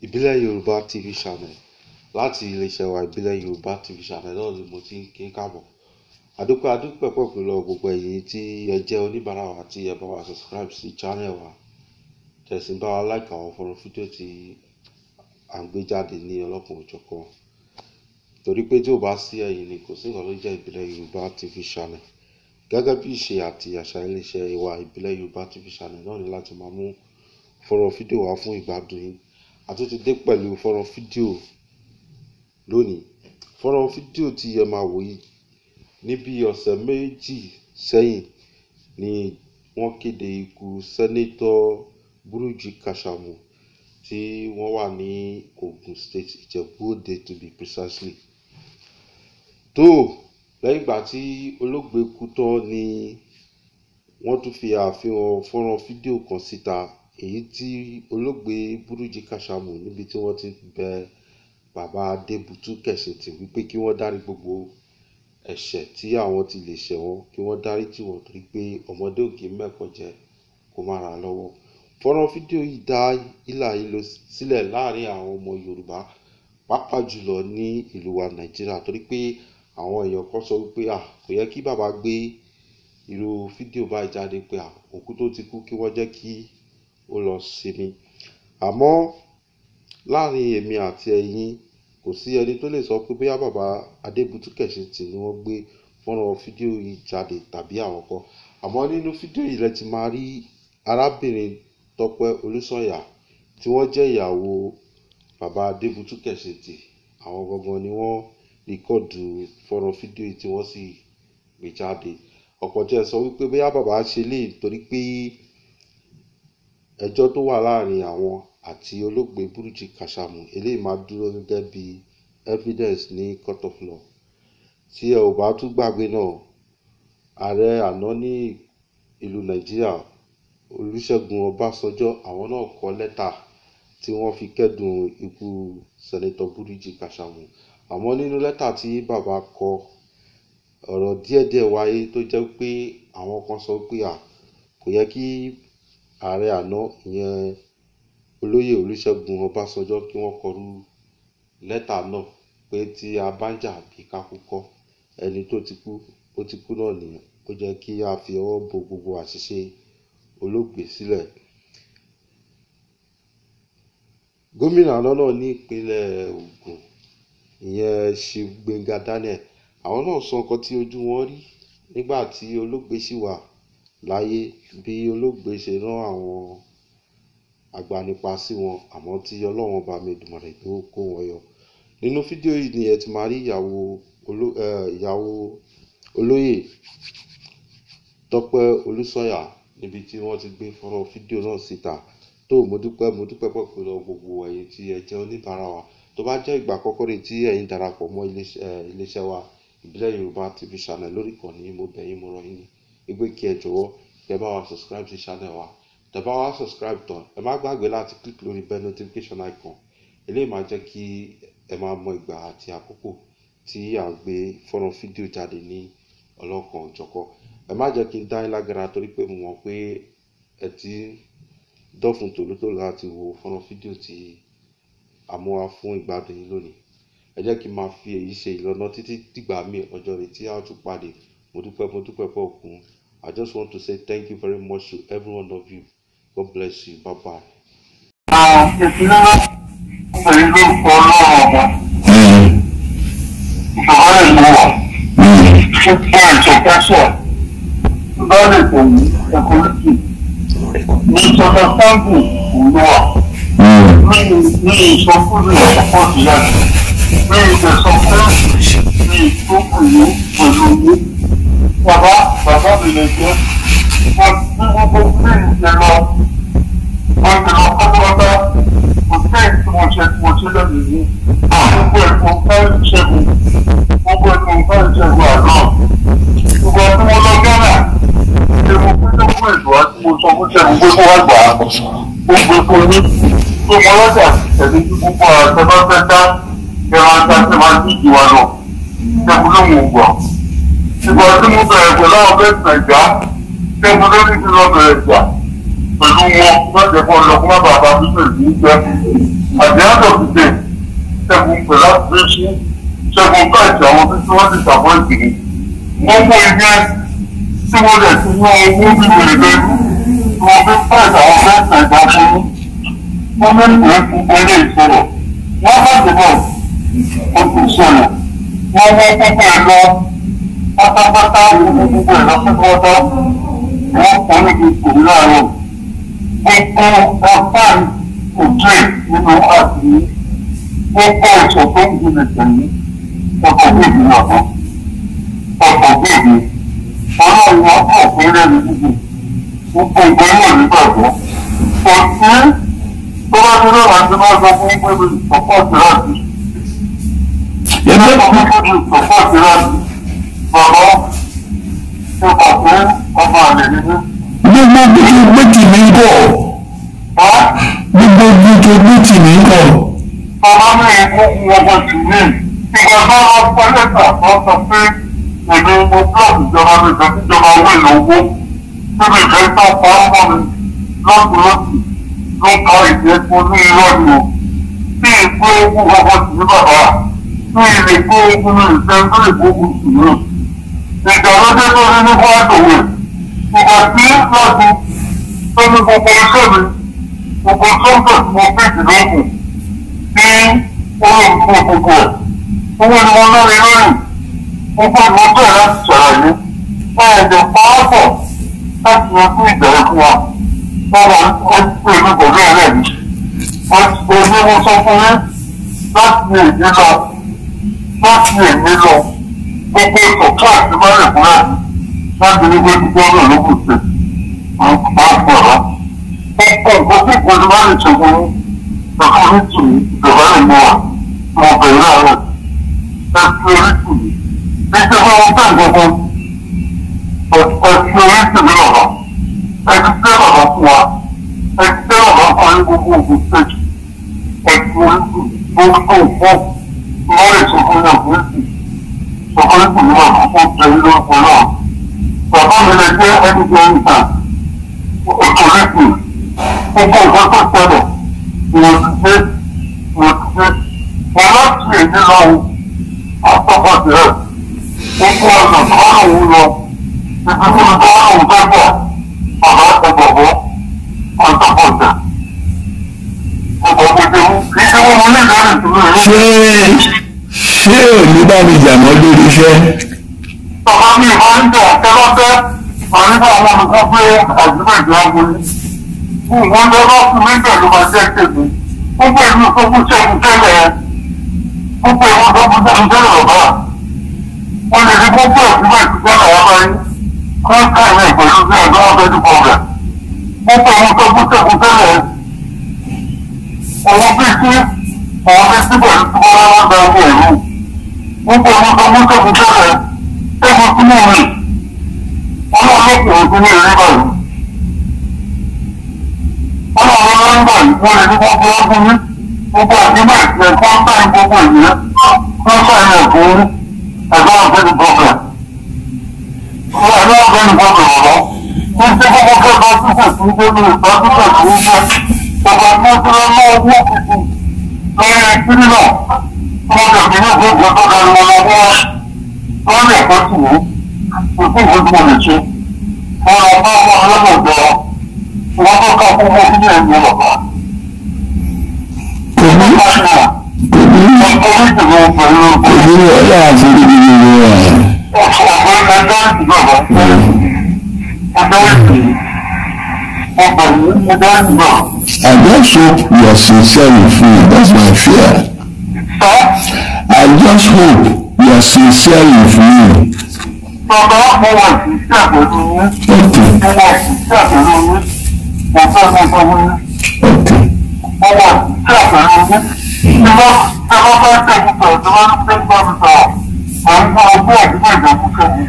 Ìbílẹ̀ Yorùbá TV channel láti iléeṣẹ́ wa Ìbílẹ̀ Yorùbá TV channel náà ni mo ti ń kí káàbọ̀. Adúpẹ́ pọ̀ pẹ̀lú gbogbo ẹ̀yin tí ẹ jẹ́ oníbàárà wa tí ẹ bá wa subscribe sí channel wa, tẹ̀sí bá wa like àwọn fọ́nrán fídíò tí à ń gbé jáde ní ọlọ́kan òjọ̀kan. Torí pé tí ò bá sí ẹ̀yin ni kò sí nǹkan tó jẹ́ Ìbílẹ̀ Yorùbá TV channel. Gẹ́gẹ́ bí ìṣe àti àṣà iléeṣẹ́ wa Ìbílẹ̀ Yorùbá TV channel náà ni láti máa mú fọ́nrán fídíò wá fún ìgbádùn yín. A tún ti dé pẹ̀lú fọ́nrán fídíò lónìí. Fọ́nrán fídíò tí ẹ máa wò yìí, ní bí ọ̀sẹ̀ méjì sẹ́yìn ni wọ́n kéde ikú Sẹ́nétọ̀ Buruji Kashamu tí wọ́n wà ní Ogun State, Ìjẹ̀bú-Òde to be precisely. Lẹ́yìn ìgbà tí olóògbé kú tán ni wọ́n tún fi àfihàn fọ́nrán fídíò kan síta, èyí tí olóògbé Buruji Kashamu níbi tí wọ́n ti bẹ bàbá Adébútú Kẹ̀sìntì wípé kí wọ́n dárí gbogbo ẹ̀ṣẹ̀ tí àwọn ti lè ṣẹ̀ wọ́n, kí wọ́n dárí jì wọ́n torí pé ọmọdé òkè mẹ́kọ̀ọ́ jẹ kó má ra lọ́wọ́. Fọ́nrán fídíò yìí dá hílàhílo sílẹ̀ láàrin àwọn ọmọ Yorùbá, pàápàá jùlọ ní ìlú wa Nàìjíríà, torí pé àwọn èèyàn kan sọ wípé kò yẹ kí bàbá gbé irú fídíò báyìí jáde pé òkú tó ti kú kí wọ́n jẹ́ kí ó lọ sinmi. Àmọ́ láàrin èmi àti ẹ̀yin kò sí ẹni tó lè sọ pé bóyá bàbá Adébútú Kẹ̀sìntì ni wọ́n gbé fọ́nrán fídíò yìí jáde tàbí àwọn kan. Àmọ́ nínú fídíò yìí lẹ ti máa rí arábìnrin Tọ́pẹ́ Olúsànyà tí wọ́n jẹ́ ìyàwó bàbá Adébútú Kẹ̀sìntì. Àwọn gangan ni wọ́n rìkọ́ọ̀dù fọ́nrán fídíò yìí tí wọ́n sì gbé jáde. Ọ̀pọ̀ tí ẹ sọ wípé bóyá bàbá ṣe lè torí pé ẹjọ́ tó wà láàrin àwọn àti olóògbé Buruji Kashamu eléyìí máa dúró gẹ́gẹ́ bí evidence ní court of law. Tí ẹ ò bá tún gbàgbé náà, ààrẹ àná ní ìlú Nàìjíríà Olúṣẹ́gun Ọbásanjọ́, àwọn náà kọ lẹ́tà tí wọ́n fi kẹ́dùn ikú Sẹ́nétọ̀ Buruji Kashamu. Àmọ́ nínú lẹ́tà tí bàbá kọ, ọ̀rọ̀ díẹ̀díẹ̀ wáyé tó jẹ́ pé àwọn kan sọ pé kò yẹ kí ààrẹ àná ìyẹn olóyè Olúṣẹ́gun Ọbásanjọ́ kí wọ́n kọrú lẹ́tà náà, pé tí a bá ń jà bí ká kú kọ́, ẹni tó ti kú ó ti kú náà nìyẹn. Ó jẹ́ kí a fi ọwọ́ bo gbogbo àṣìṣe olóògbé sílẹ̀. Gómìnà náà ní ìpínlẹ̀ Ògùn ìyẹn Chief Gbenga Daniel, àwọn náà sọ nǹkan tí ojú wọn rí nígbà tí olóògbé ṣì wà láyé, bí olóògbé ṣe rán àwọn agbanipa sí wọn, àmọ́ tí Ọlọ́run Ọba mi Èdùmàrè tó kó wọn yọ. Nínú fídíò yìí ni ẹ ti máa rí ìyàwó olóyè Tọ́pẹ́ Olúsànyà níbi tí wọ́n ti gbé fọ́nrán fídíò náà síta. Mo dúpẹ́ pọ̀ pẹ̀lú gbogbo ẹ̀yin tí ẹ jẹ́ oníbàárà wa. Tó bá jẹ́ ìgbà àkọ́kọ́ rẹ̀ tí ẹ̀yin darapọ̀ mọ́ iléeṣẹ́ wa Ìbílẹ̀ Yorùbá TV channel lórí ìkànnì, mo bẹ̀ yín, mo rọ̀ yín ní wípé kí ẹ jọ̀wọ́ kẹ́ bá wa subscribe sí channel wa. Tẹ́ bá wa subscribe tán, ẹ má gbàgbé láti click lórí bell notification icon. Eléyìí máa jẹ́ kí ẹ máa mọ ìgbà àti àkókò tí à ń gbé fọ́nrán fídíò jáde ní ọlọ́kan òjọ̀kan. Ẹ má jẹ́ kí n dá yín lágara torí pé mo mọ̀ pé ẹ ti dọ́fun tòlótòló láti wo fọ́nrán fídíò tí a mú wá fún ìgbádùn yín lónìí. Ẹ jẹ́ kí n máa fi èyí ṣe ìlọ́nà títí dìgbà míì ọjọ́ rẹ̀ tí a ó tún pàdé. Mo dúpẹ́ pọ̀ òkun. I just want to say thank you very much to every one of you. God bless you. Bye bye. Bàbá mi lè jẹ́ wọ́n tí gbogbo fíìmù ṣe lọ, wọ́n ti lọ pátápátá, kò sẹ́yìn tí mo ṣe lónìí ní gbogbo ẹ̀kọ́ fẹ́ẹ́ ṣẹ́gun àná. Gbogbo tí mo lọ Ghana, ṣe mo pín tó fún ètò àti mo sọ fún ṣẹ́gun pé kó wá gbà á. Gbogbo ètò ní tó mọ lọ́jà tẹ̀lé tí gbogbo àṣẹ bá fẹ́ dá ẹran ajá tí máa ń díje wa lọ. Ṣẹ́gun ló mú gbọ́. Ìgbà tí mo bẹ̀rẹ̀ pẹ̀lú àwọn bẹ́ẹ̀ Nàìjíríà, ṣẹ́gun ló ní kí lọ bẹ̀rẹ̀ jà. pẹ̀lú wọn láti ẹ̀kọ́ ọlọ́kùn má bàbá nínú ìlú jẹ́ àdéhàdọ̀ dìde ṣẹ́gun pẹ̀lú àtúnṣe ṣẹ́gun káàkiri àwọn tí wọ́n ti ṣàbọ̀ ìgbìmọ̀ wọ́n mú ibi tí wọ́n lè ti mú owó bí wèrè lẹ́nu tí wọ́n fi pàṣẹ àwọn mẹ́ta ìgbà fún wọ́n mẹ́ta fún ilé ìṣòro wọ́n bá ti bọ̀ ó ti ṣẹlẹ̀ wọ́n mú púpọ̀ ẹ̀ lọ pátápátá gbogbo ẹ̀ lọ sí pọ́tọ́ wọ́n kọ́ níbi ìṣòro láàárọ̀ gbogbo ọ̀sán òjò nínú àti gbogbo ìṣọ̀ tó ń gbilẹ̀ tẹ̀lé ọkọ̀ bèbí ọ̀tọ̀ ọkọ̀ bèbí ọlọ́run ọkọ̀ òpínlẹ̀ ní gbogbo gbogbo ìgbẹ́ náà nígbàgbọ́ kò sí tó bá ti lọ́wọ́ àti máa sọ fún pẹ̀lú ìsọ̀pọ̀ tìráàtì ìsọ̀pọ̀ tìráàtì bàbá ṣe pàṣẹ ọmọ àlè nínú. gbogbo gbẹ́tì mi ń kọ́ gbogbo gbẹ́tì mi ń kọ́. bàbá mi ń kó ọmọ tì mí ìgbàgbọ́ ọ̀pọ̀ lẹ́tà tó sọ pé èmi mo blọọkì ìjọba mi fẹ́ kíjọba owó ìlú owó síbi ìfẹ́ tó pa ọmọ mi lọ́sùlọ́sì ló ka ìjẹ́pọ̀ ní irọ́ ni o tí ìgbé ogun ọmọ tì ní bàbá tí ilé gbé ogun ní ìfẹ́ tó lè gbógun tì ní. ìjà lọ́jọ́ tó ní ní fúlàtòwé ìgbà tí láti tó ní gbogbo iṣẹ́ mi gbogbo sọ́ńtò tí mo fi ìdílógún tí olóòtú gbogbo ẹ̀ owó ni wọ́n lórí lórí gbogbo ìwọ́n tó ẹ̀ láti ṣàlàyé ẹ̀ẹ́dẹ̀ pàápọ̀ láti yanjú ìbẹ̀rẹ̀ fún wa wọ́n wà ní pẹ̀lú pẹ̀lú ẹ̀rẹ́ mi wọ́n ti gbé ní mo sọ fún yín láti èdè lọ gbogbo ìtọ̀kọ́ àti márùn fúnra láti ní gbé gbogbo ọ̀rọ̀ lókùn sí àwọn pàápọ̀ rẹ̀ gbogbo nǹkan tí ìpinnu máa ń ṣe fún yín ẹ̀fọ́ ní tì mí ìjọba lè mú wa mo bẹ̀rẹ̀ láàárọ̀ ẹ̀fọ́ orí tì mí níṣẹ́ fún wọn fẹ́ gbogbo ẹ̀fọ́ orí tì mí lọ́wọ́ ẹ̀fọ́ tẹ́ bàbá fún wa ẹ̀fọ́ tẹ́ bàbá fún wa ní gbogbo ògùn stage ẹ̀fọ́ orí tì mí gbogbo nǹkan máa lè sọ fún yàn fún ìsìn sọ̀kọ́ ní tì mí lọ́wọ́ fún ìjẹ́ lórúkọ náà bàbá mi lè jẹ́ ẹni jẹ́ ìta ẹ̀fọ́ orí tì mí gbogbo nǹkan tó ṣẹlẹ̀ wọ́n láti èdè lọ́wọ́ àtọ́kọ̀tì rẹ̀ gbogbo ọ̀nà tó wà lòun lọ ibi tó wà lòun fẹ́ bọ̀ bàbá ẹgbọ̀gbọ́ àtọ́kọ̀tì ọgbọ̀gbọ̀gbọ̀ kì í ṣe wọ́n mú ní ìdáhùn ìṣúná rẹ̀. ṣé ò ní bá mi jà mọ́ lórí iṣẹ́. bàbá mi máa ń jà tẹ́lọ́tẹ́ àríwá àwọn olùkọ́ pé àjùmọ̀ ìjọ agolo wọ́n lọ́wọ́ fún mi pẹ̀lú máa jẹ́ tèmi gbogbo ìlú tó kú sẹ́yìn tẹ́lẹ̀ gbogbo ìwọ́n tó kú sẹ́yìn tẹ́lẹ̀ bàbá wọ́n lè rí gbogbo ìgbìmọ̀ ìtúsẹ́lẹ̀ wá báyìí kọ́ káìwé pẹ̀lú sí ẹ̀dọ́ ọ̀fẹ́ dúpọ̀ rẹ̀ gbogbo ìwọ́n tó kú sẹ́yìn tẹ́lẹ̀ òun bí sí òun bí sí pẹ̀lú tí wọ́n wá gba owó ìlú gbogbo ìwọ́n tó kú sẹ́yìn tẹ́lẹ̀ tẹ́kun sínú mi ọlọ́ọ̀lọ́pọ̀ òun ní ìrí báyìí ọlọ́run ló ń bọ̀ yìí wọ́n lè ní gbogbo ọdún ní gbogbo àdúgbò ìpínlẹ̀ kọ́ńtàn gbogbo ìlú kọ́ńtàn ẹ̀kọ́ ẹ̀gbọ́n ọ̀gbẹ́ni bọ́ọ̀gà ẹ̀gbọ́n ọ̀gbẹ́ni bọ́ọ̀gà ọ̀rọ̀ ní tí gbogbo kẹ́kọ̀ọ́ sísè sí gbogbo ìgbàdúgbò tó ń jẹ́ ọba tó ń tẹ́lẹ̀ mọ́ owó òkùnkùn lórí ìpínlẹ̀ náà wọ́n tẹ̀sí ní gbogbo tó ga lọ lọ́wọ́ wọ́n lè kọ́ sí ní òkú ìgbésí lè ṣe wọ́n lọ bá wọn ọlọ́gbọ̀dọ̀ wọ́n tó ká fún wọn sílẹ̀ ní ọ̀pá. Òbí ọlá àti ìdílé rẹ̀. Ọ̀pọ̀ ẹgbẹ́ ìjọba I just hope you are sincere with me. That's my fear. I just hope you are sincere with me. Bàbá mo wà sí ìṣàpẹ̀lú yín. Mo wà sí ìṣàpẹ̀lú yín. Mo fẹ́ mo sọ fún yín. Mo wà sí ìṣàpẹ̀lú yín. Tí wọ́n bá tẹ̀lé sọ̀rọ̀ tí wọ́n ń tẹ́ bá mi sọ̀rọ̀, àwọn ọgbọ́n àdúgbò ìjọba kẹ́mi.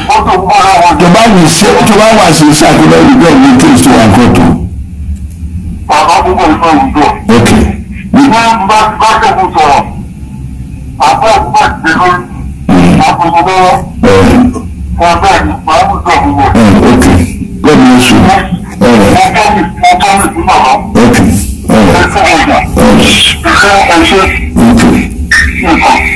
Ó tó ń bá ara wọn. Tó bá wà sí ìṣàkóso ìjọ mi kí n sọ àkọ́tù. Bàbá gbogbo ìfọ̀ ìjọ. Ní bá tẹ̀lé sọ̀rọ̀, àbọ̀ àdúgbò ìjọba Okay. God bless you. country. Yes, sir.